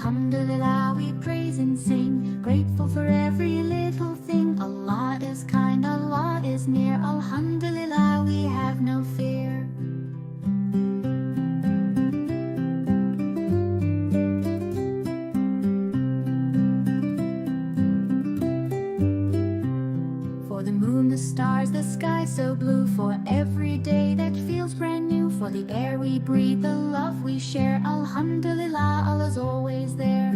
Alhamdulillah, we praise and sing, grateful for every little thing. Allah is kind, Allah is near. Alhamdulillah, we have no fear. For the moon, the stars, the sky so blue, for every day that feels brand new, for the air we breathe, the love we share. Alhamdulillah, Allah's always there.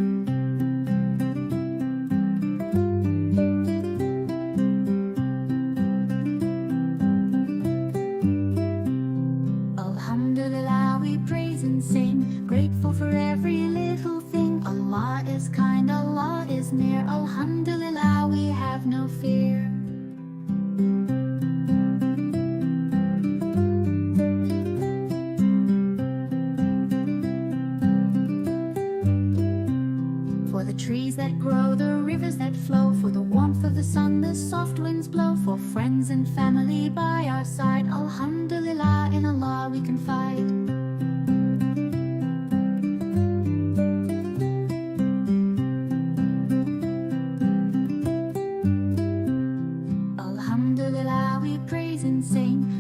Alhamdulillah, we praise and sing, grateful for every little thing. Allah is kind, Allah is near. Alhamdulillah, we have no fear. For the trees that grow, the rivers that flow, for the warmth of the sun, the soft winds blow, for friends and family by our side. Alhamdulillah, in Allah we confide. Alhamdulillah, we praise and sing,